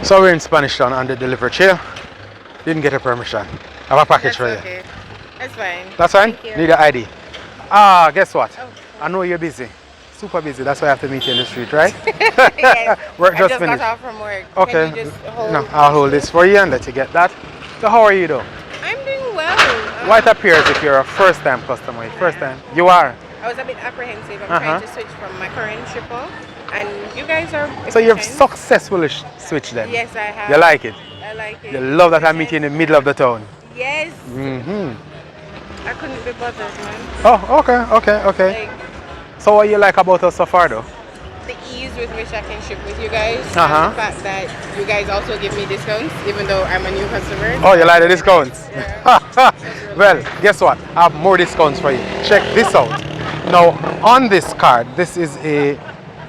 So we're in Spanish Town on the delivery trail. Didn't get a permission. I have a package for you. Okay. That's fine. That's fine? Thank you. Need an ID. Ah, guess what? Oh. I know you're busy. Super busy. That's why I have to meet you in the street, right? Yes. Work I just just finished. got off from work. Okay. Can you just hold No, I'll hold this for you and let you get that. So how are you though? I'm doing well. Why it appears if you're a first time customer? First time. You are. I was a bit apprehensive. I'm trying to switch from my current triple, and you guys are. So you've efficient. successfully switched then? Yes, I have. You like it? I like it. You love that I meet you in the middle of the town? Yes. Mm-hmm. I couldn't be bothered, man. Oh, okay. Like So what you like about us so far though? the ease with which I can ship with you guys, and Uh-huh. the fact that you guys also give me discounts, even though I'm a new customer. Oh, you like the discounts? Yeah. Well, guess what? I have more discounts for you. Check this out. Now, on this card, this is a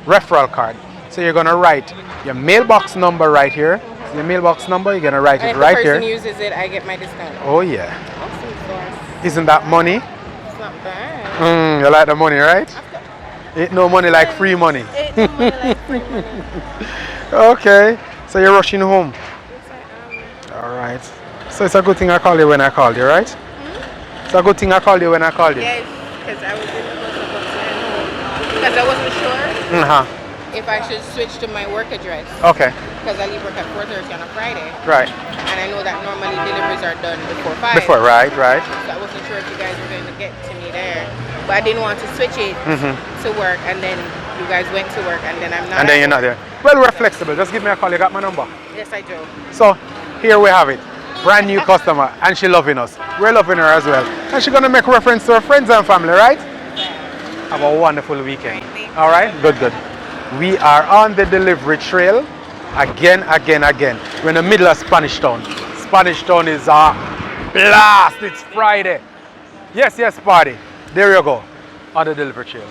referral card. So you're gonna write your mailbox number right here. Your mailbox number, you're gonna write And it if right the person here. uses it, I get my discount. Oh yeah. Awesome sauce. Isn't that money? It's not bad. You like the money, right? Ain't no money like free money. Ain't no money like free money. Okay. So you're rushing home. Yes, I am. All right. So it's a good thing I called you when I called you, right? It's a good thing I called you when I called you. Yes, because I was in the process of staying home. Because I wasn't sure Uh-huh. if I should switch to my work address. Okay. Because I leave work at 4:30 on a Friday. Right. And I know that normally deliveries are done before 5. Before, right. So I wasn't sure if you guys were going to get to me there. But I didn't want to switch it to work, and then you guys went to work, and then I'm not. And then you're not there. Well, we're flexible. Just give me a call. You got my number. Yes, I do. So here we have it. Brand new customer, and she loving us. We're loving her as well. And she's gonna make reference to her friends and family, right? Have a wonderful weekend. All right, good. We are on the delivery trail again. We're in the middle of Spanish Town. Spanish Town is a blast. It's Friday. Yes, party. There you go, on the delivery trail.